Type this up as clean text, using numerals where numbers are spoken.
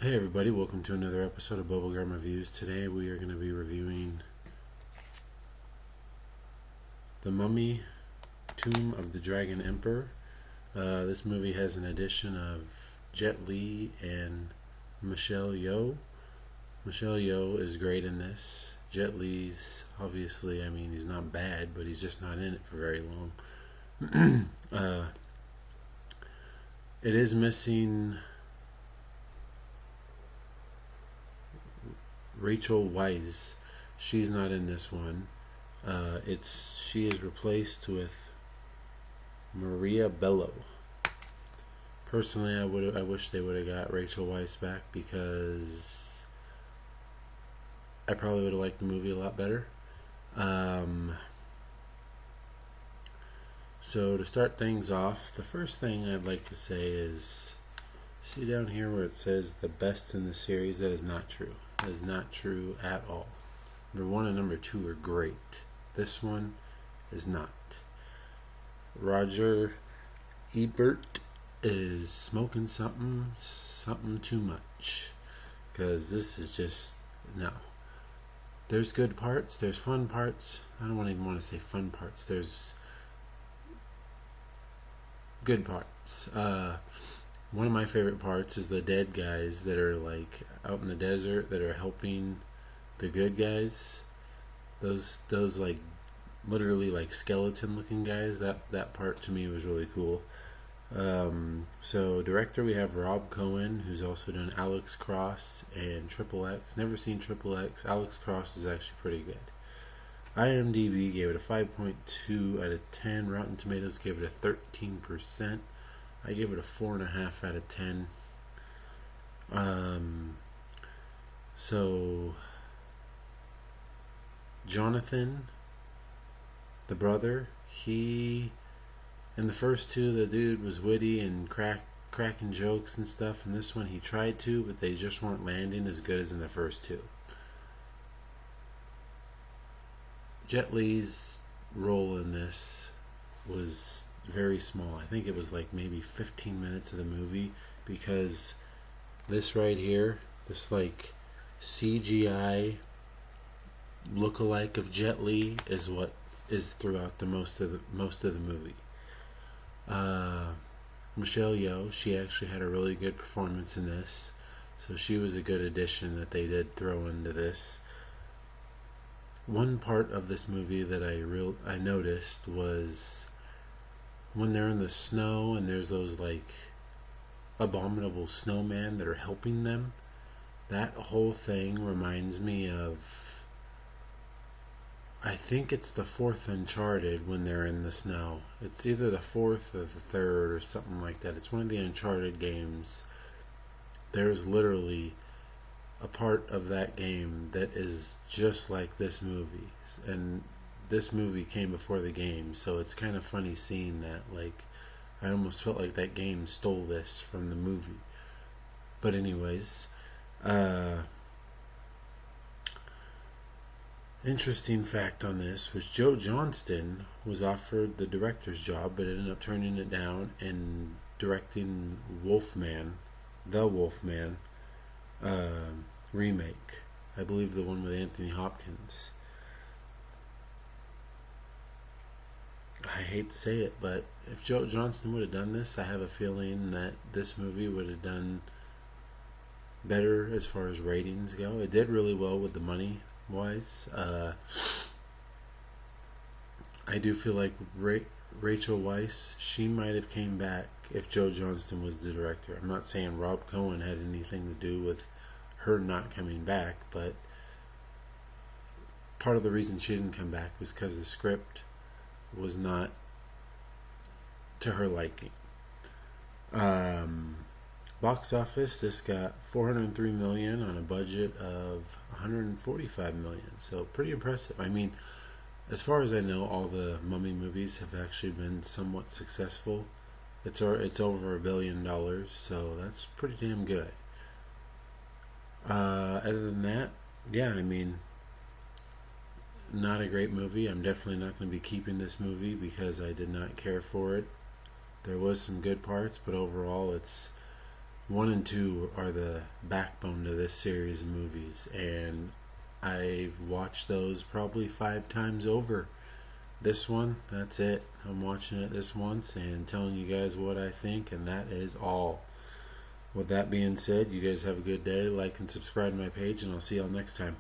Hey everybody, welcome to another episode of Bubblegum Reviews. Today we are going to be reviewing The Mummy, Tomb of the Dragon Emperor. This movie has an addition of Jet Li and Michelle Yeoh. Michelle Yeoh is great in this. Jet Li's obviously, he's not bad, but he's just not in it for very long. It is missing Rachel Weisz. She's not in this one. She is replaced with Maria Bello. Personally, I wish they would have got Rachel Weisz back because I probably would have liked the movie a lot better. So to start things off, the first thing I'd like to say is, see down here where it says the best in the series? That is not true. That is not true at all. Number 1 and number 2 are great. This one is not. Roger Ebert is smoking something too much. Because this is just, no. There's good parts, there's fun parts. I don't even want to say fun parts. There's good parts. One of my favorite parts is the dead guys that are like out in the desert that are helping the good guys. Those like literally like skeleton looking guys. That part to me was really cool. So director, we have Rob Cohen, who's also done Alex Cross and Triple X. Never seen Triple X. Alex Cross is actually pretty good. IMDb gave it a 5.2 out of 10. Rotten Tomatoes gave it a 13%. I gave it a 4.5 out of 10. So Jonathan, the brother, he in the first two, the dude was witty and cracking jokes and stuff. In this one, he tried to, but they just weren't landing as good as in the first two. Jet Li's role in this was very small. I think it was like maybe 15 minutes of the movie, because this right here, this like CGI look-alike of Jet Li is what is throughout the most of the movie. Michelle Yeoh, she actually had a really good performance in this, so she was a good addition that they did throw into this. One part of this movie that I noticed was when they're in the snow and there's those like abominable snowmen that are helping them. That whole thing reminds me of, I think it's the fourth Uncharted when they're in the snow. It's either the fourth or the third or something like that. It's one of the Uncharted games. There's literally a part of that game that is just like this movie, and this movie came before the game, so it's kind of funny seeing that. Like, I almost felt like that game stole this from the movie. But anyways, interesting fact on this was Joe Johnston was offered the director's job, but ended up turning it down and directing The Wolfman remake. I believe the one with Anthony Hopkins. I hate to say it, but if Joe Johnston would have done this, I have a feeling that this movie would have done better as far as ratings go. It did really well with the money wise. I do feel like Rachel Weisz, she might have came back if Joe Johnston was the director. I'm not saying Rob Cohen had anything to do with her not coming back, but part of the reason she didn't come back was because the script was not to her liking. Box office, this got $403 million on a budget of $145 million, so pretty impressive. I mean, as far as I know, all the Mummy movies have actually been somewhat successful. It's over $1 billion, so that's pretty damn good. Other than that, yeah, not a great movie. I'm definitely not going to be keeping this movie because I did not care for it. There was some good parts, but overall it's 1 and 2 are the backbone to this series of movies, and I've watched those probably 5 times over. This one, that's it. I'm watching it this once and telling you guys what I think, and that is all. With that being said, you guys have a good day. Like and subscribe to my page, and I'll see y'all next time.